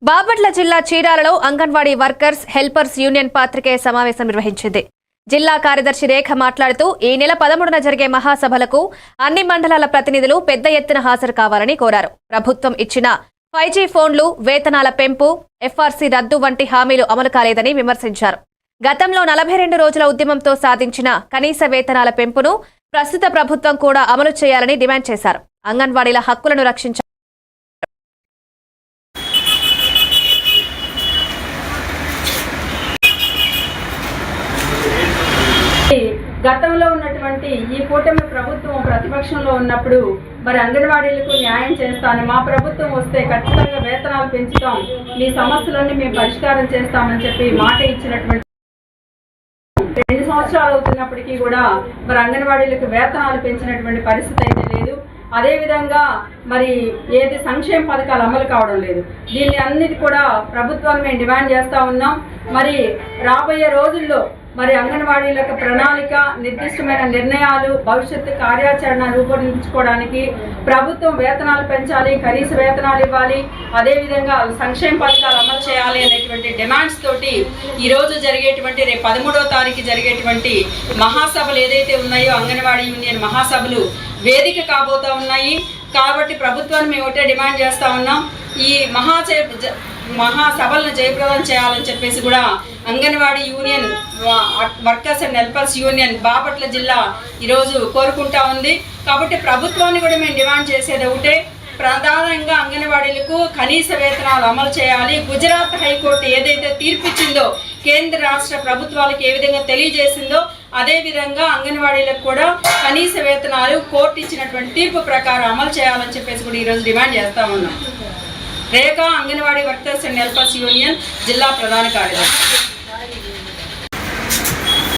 బాపట్ల జిల్లా చీరాలలో anganwadi workers helpers union పాత్రికేయ సమావేశం నిర్వహించింది. జిల్లా కార్యదర్శి రేఖ మాట్లాడుతూ ఈ నెల 13న జరిగే మహాసభలకు అన్ని మండలాల ప్రతినిధులు పెద్ద ఎత్తున హాజరు కావాలని కోరారు. ప్రభుత్వం ఇచ్చిన 5G ఫోన్లు, వేతనాల పెంపు, ఎఫ్ఆర్సీ రద్దు వంటి హామీలు అమలు కాలేదని విమర్శించారు. గతంలో 42 రోజుల ఉద్యమంతో సాధించిన కనీస వేతనాల పెంపును ప్రస్తుత ప్రభుత్వం కూడా అమలు చేయాలని డిమాండ్ చేశారు. అంగన్వాడీల హక్కులను రక్షించారు. గతంలో ఉన్నటువంటి ఈ కూటమి ప్రభుత్వం ప్రతిపక్షంలో ఉన్నప్పుడు మరి అంగన్వాడీలకు న్యాయం చేస్తాను, మా ప్రభుత్వం వస్తే ఖచ్చితంగా వేతనాలు పెంచుతాం, మీ సమస్యలన్నీ మేము పరిష్కారం చేస్తామని చెప్పి మాట ఇచ్చినటువంటి 2 సంవత్సరాలు అవుతున్నప్పటికీ కూడా మరి అంగన్వాడీలకు వేతనాలు పెంచినటువంటి పరిస్థితి అయితే లేదు. అదేవిధంగా మరి ఏది సంక్షేమ పథకాలు అమలు కావడం లేదు. దీన్ని అన్నిటి కూడా ప్రభుత్వాన్ని మేము డిమాండ్ చేస్తూ ఉన్నాం. మరి రాబోయే రోజుల్లో మరి అంగన్వాడీలకు ప్రణాళిక, నిర్దిష్టమైన నిర్ణయాలు, భవిష్యత్తు కార్యాచరణ రూపొందించుకోవడానికి ప్రభుత్వం వేతనాలు పెంచాలి, కనీస వేతనాలు ఇవ్వాలి, అదేవిధంగా సంక్షేమ పథకాలు అమలు చేయాలి అనేటువంటి డిమాండ్స్ తోటి ఈరోజు జరిగేటువంటి రేపు 13వ తారీఖు జరిగేటువంటి మహాసభలు ఏదైతే ఉన్నాయో అంగన్వాడీ యూనియన్ మహాసభలు వేదిక కాబోతా ఉన్నాయి. కాబట్టి ప్రభుత్వాన్ని మేము ఒకటే డిమాండ్ చేస్తూ ఉన్నాం, ఈ మహాసభలను జయప్రదం చేయాలని చెప్పేసి కూడా anganwadi union workers and helpers union Bapatla జిల్లా ఈరోజు కోరుకుంటా ఉంది. కాబట్టి ప్రభుత్వాన్ని కూడా మేము డిమాండ్ చేసేది ఒకటే, ప్రధానంగా అంగన్వాడీలకు కనీస వేతనాలు అమలు చేయాలి. గుజరాత్ హైకోర్టు ఏదైతే తీర్పిచ్చిందో, కేంద్ర రాష్ట్ర ప్రభుత్వాలకు ఏ విధంగా తెలియజేసిందో అదేవిధంగా అంగన్వాడీలకు కూడా కనీస వేతనాలు కోర్టు ఇచ్చినటువంటి తీర్పు ప్రకారం అమలు చేయాలని చెప్పేసి కూడా ఈరోజు డిమాండ్ చేస్తూ ఉన్నాం. Rekha, anganwadi workers and helpers union జిల్లా ప్రధాన కార్యదర్శి.